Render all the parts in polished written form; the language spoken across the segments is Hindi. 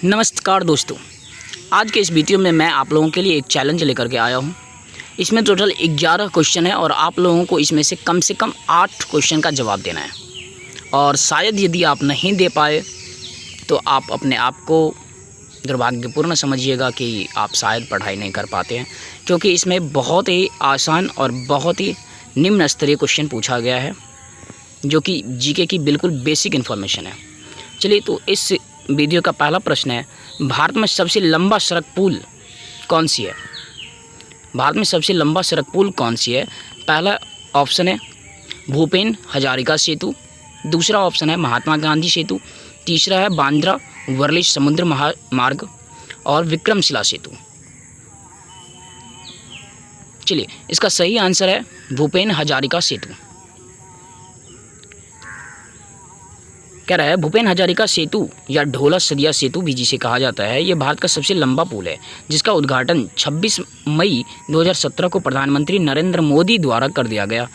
नमस्कार दोस्तों, आज के इस वीडियो में मैं आप लोगों के लिए एक चैलेंज लेकर के आया हूं। इसमें टोटल 11 क्वेश्चन है और आप लोगों को इसमें से कम 8 क्वेश्चन का जवाब देना है। और शायद यदि आप नहीं दे पाए तो आप अपने आप को दुर्भाग्यपूर्ण समझिएगा कि आप शायद पढ़ाई नहीं कर पाते हैं, क्योंकि इसमें बहुत ही आसान और बहुत ही निम्न स्तरीय क्वेश्चन पूछा गया है, जो कि जीके की बिल्कुल बेसिक इन्फॉर्मेशन है। चलिए, तो इस वीडियो का पहला प्रश्न है, भारत में सबसे लंबा सड़क पुल कौन सी है? भारत में सबसे लंबा सड़क पुल कौन सी है? पहला ऑप्शन है भूपेन हजारिका सेतु, दूसरा ऑप्शन है महात्मा गांधी सेतु, तीसरा है बांद्रा वर्ली समुद्र मार्ग और विक्रमशिला सेतु। चलिए, इसका सही आंसर है भूपेन हजारिका सेतु। कह रहा है भूपेन हजारिका सेतु या ढोला सदिया सेतु भी जिसे कहा जाता है, ये भारत का सबसे लंबा पुल है, जिसका उद्घाटन 26 मई 2017 को प्रधानमंत्री नरेंद्र मोदी द्वारा कर दिया गया।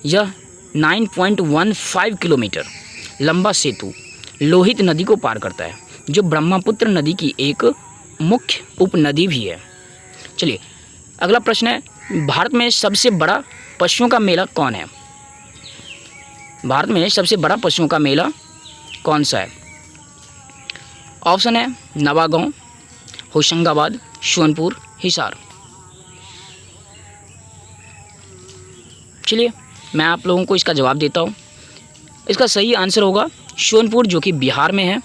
यह 9.15 किलोमीटर लंबा सेतु लोहित नदी को पार करता है, जो ब्रह्मपुत्र नदी की एक मुख्य उपनदी भी है। चलिए, अगला प्रश्न है, भारत में सबसे बड़ा पशुओं का मेला कौन है? भारत में सबसे बड़ा पशुओं का मेला कौन सा है? ऑप्शन है नवागांव, होशंगाबाद, सोनपुर, हिसार। चलिए, मैं आप लोगों को इसका जवाब देता हूँ। इसका सही आंसर होगा सोनपुर, जो कि बिहार में है।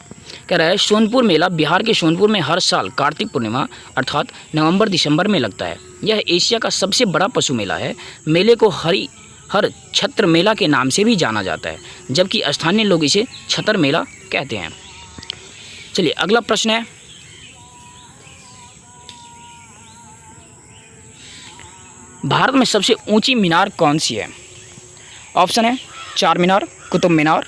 कह रहा है सोनपुर मेला बिहार के सोनपुर में हर साल कार्तिक पूर्णिमा अर्थात नवंबर दिसंबर में लगता है। यह एशिया का सबसे बड़ा पशु मेला है। मेले को हर छत्र मेला के नाम से भी जाना जाता है, जबकि स्थानीय लोग इसे छतर मेला कहते हैं। चलिए, अगला प्रश्न है, भारत में सबसे ऊंची मीनार कौन सी है? ऑप्शन है चार मीनार, कुतुब मीनार,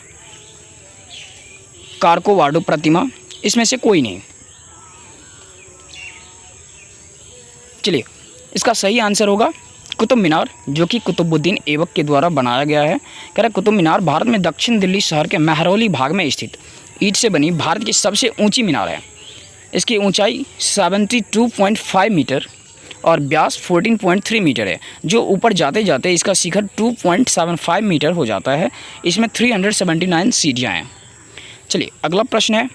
कारकोवाडो प्रतिमा, इसमें से कोई नहीं। चलिए, इसका सही आंसर होगा कुतुब मीनार, जो कि कुतुबुद्दीन ऐबक के द्वारा बनाया गया है। कह रहा है कुतुब मीनार भारत में दक्षिण दिल्ली शहर के महरौली भाग में स्थित ईंट से बनी भारत की सबसे ऊंची मीनार है। इसकी ऊंचाई 72.5 मीटर और व्यास 14.3 मीटर है, जो ऊपर जाते जाते इसका शिखर 2.75 मीटर हो जाता है। इसमें 379 सीढ़ियाँ हैं। चलिए, अगला प्रश्न है,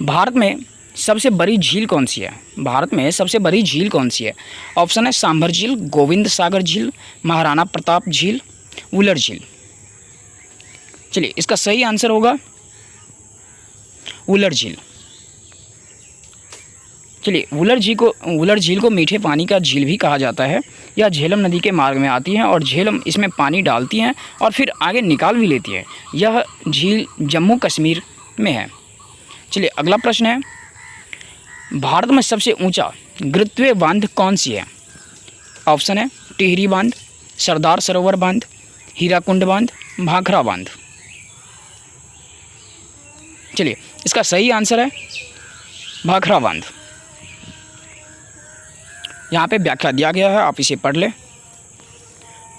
भारत में सबसे बड़ी झील कौन सी है? भारत में सबसे बड़ी झील कौन सी है? ऑप्शन है सांभर झील, गोविंद सागर झील, महाराणा प्रताप झील, वुलर झील। चलिए, इसका सही आंसर होगा वुलर झील। चलिए, वुलर झील को मीठे पानी का झील भी कहा जाता है। यह झेलम नदी के मार्ग में आती है और झेलम इसमें पानी डालती हैं और फिर आगे निकाल भी लेती है। यह झील जम्मू कश्मीर में है। चलिए, अगला प्रश्न है, भारत में सबसे ऊंचा गृत्वीय बांध कौन सी है? ऑप्शन है टिहरी बांध, सरदार सरोवर बांध, हीराकुंड बांध, भाखड़ा बांध। चलिए, इसका सही आंसर है भाखड़ा बांध। यहाँ पे व्याख्या दिया गया है, आप इसे पढ़ लें।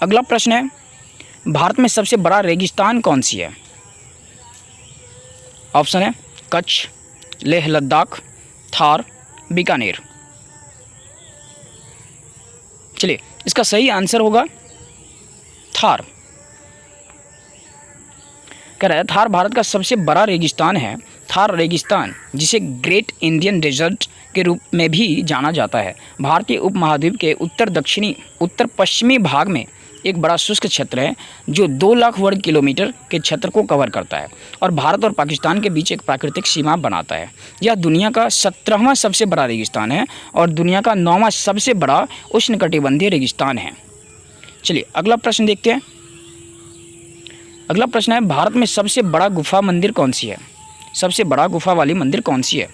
अगला प्रश्न है, भारत में सबसे बड़ा रेगिस्तान कौन सी है? ऑप्शन है कच्छ, लेह लद्दाख, थार, बीकानेर। चलिए, इसका सही आंसर होगा थार। कह रहा है थार भारत का सबसे बड़ा रेगिस्तान है। थार रेगिस्तान, जिसे ग्रेट इंडियन डेजर्ट के रूप में भी जाना जाता है, भारतीय उपमहाद्वीप के उत्तर पश्चिमी भाग में एक बड़ा शुष्क क्षेत्र है, जो 2 लाख वर्ग किलोमीटर के क्षेत्र को कवर करता है और भारत और पाकिस्तान के बीच एक प्राकृतिक सीमा बनाता है। यह दुनिया का 17वां सबसे बड़ा रेगिस्तान है और दुनिया का 9वां सबसे बड़ा उष्णकटिबंधीय रेगिस्तान है। चलिए, अगला प्रश्न देखते हैं। अगला प्रश्न है, भारत में सबसे बड़ा गुफा मंदिर कौन सी है? सबसे बड़ा गुफा वाली मंदिर कौन सी है?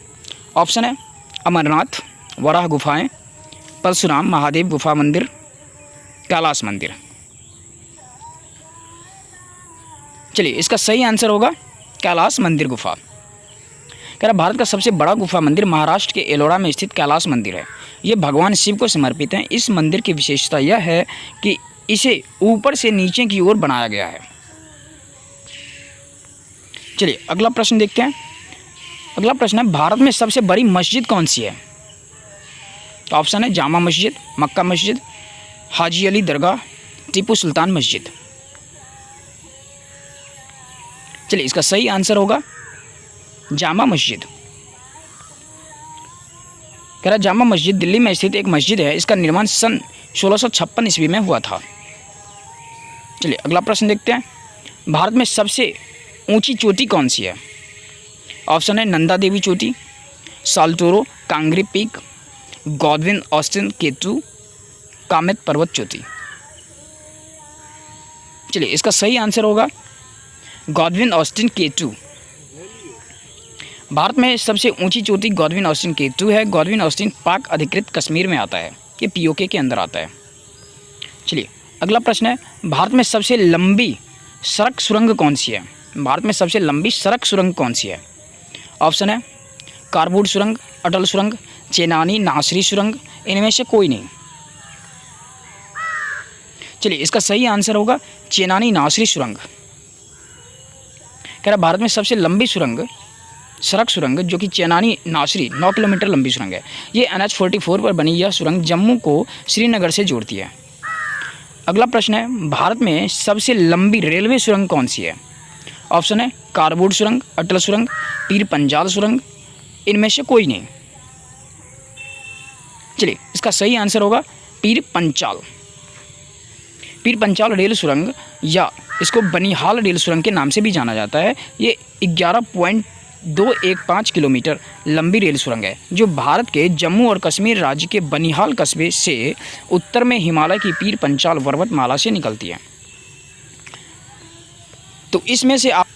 ऑप्शन है अमरनाथ, वराह गुफाएं, परशुराम महादेव गुफा मंदिर, कैलाश मंदिर। चलिए, इसका सही आंसर होगा कैलाश मंदिर गुफा। कह रहा भारत का सबसे बड़ा गुफा मंदिर महाराष्ट्र के एलोरा में स्थित कैलाश मंदिर है। ये भगवान शिव को समर्पित है। इस मंदिर की विशेषता यह है कि इसे ऊपर से नीचे की ओर बनाया गया है। चलिए अगला प्रश्न देखते हैं। अगला प्रश्न है, भारत में सबसे बड़ी मस्जिद कौन सी है? तो ऑप्शन है जामा मस्जिद, मक्का मस्जिद, हाजी अली दरगाह, टीपू सुल्तान मस्जिद। चलिए इसका सही आंसर होगा जामा मस्जिद। कह रहा जामा मस्जिद दिल्ली में स्थित एक मस्जिद है। इसका निर्माण सन 1656 ईस्वी में हुआ था। चलिए अगला प्रश्न देखते हैं। भारत में सबसे ऊंची चोटी कौन सी है? ऑप्शन है नंदा देवी चोटी, Saltoro Kangri peak, Godwin Austen केटू, Kamet पर्वत चोटी। चलिए इसका सही आंसर होगा गॉडविन ऑस्टिन केटू। भारत में सबसे ऊंची चोटी गॉडविन ऑस्टिन केटू है। गॉडविन ऑस्टिन पाक अधिकृत कश्मीर में आता है। ये पीओके के अंदर आता है। चलिए अगला प्रश्न है, भारत में सबसे लंबी सड़क सुरंग कौन सी है? भारत में सबसे लंबी सड़क सुरंग कौन सी है? ऑप्शन है कारबूड सुरंग, अटल सुरंग, चेनानी नासरी सुरंग, इनमें से कोई नहीं। चलिए इसका सही आंसर होगा चेनानी नासरी सुरंग। कह रहा भारत में सबसे लंबी सुरंग सड़क सुरंग जो कि चेनानी नासरी 9 किलोमीटर लंबी सुरंग है। ये NH-44 पर बनी यह सुरंग जम्मू को श्रीनगर से जोड़ती है। अगला प्रश्न है, भारत में सबसे लंबी रेलवे सुरंग कौन सी है? ऑप्शन है कारबूड सुरंग, अटल सुरंग, पीर पंजाल सुरंग, इनमें से कोई नहीं। चलिए इसका सही आंसर होगा पीर पंचाल। पीर पंचाल रेल सुरंग या इसको बनिहाल रेल सुरंग के नाम से भी जाना जाता है। ये 11.215 किलोमीटर लंबी रेल सुरंग है जो भारत के जम्मू और कश्मीर राज्य के बनिहाल कस्बे से उत्तर में हिमालय की पीर पंचाल पर्वतमाला से निकलती है। तो इसमें से आप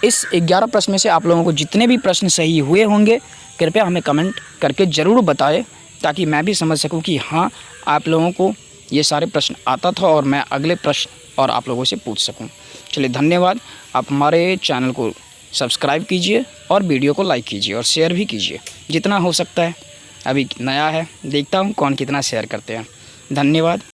इस 11 प्रश्न में से आप लोगों को जितने भी प्रश्न सही हुए होंगे कृपया हमें कमेंट करके ज़रूर बताएं, ताकि मैं भी समझ सकूं कि हाँ आप लोगों को ये सारे प्रश्न आता था और मैं अगले प्रश्न और आप लोगों से पूछ सकूं। चलिए धन्यवाद। आप हमारे चैनल को सब्सक्राइब कीजिए और वीडियो को लाइक कीजिए और शेयर भी कीजिए जितना हो सकता है। अभी नया है, देखता हूँ कौन कितना शेयर करते हैं। धन्यवाद।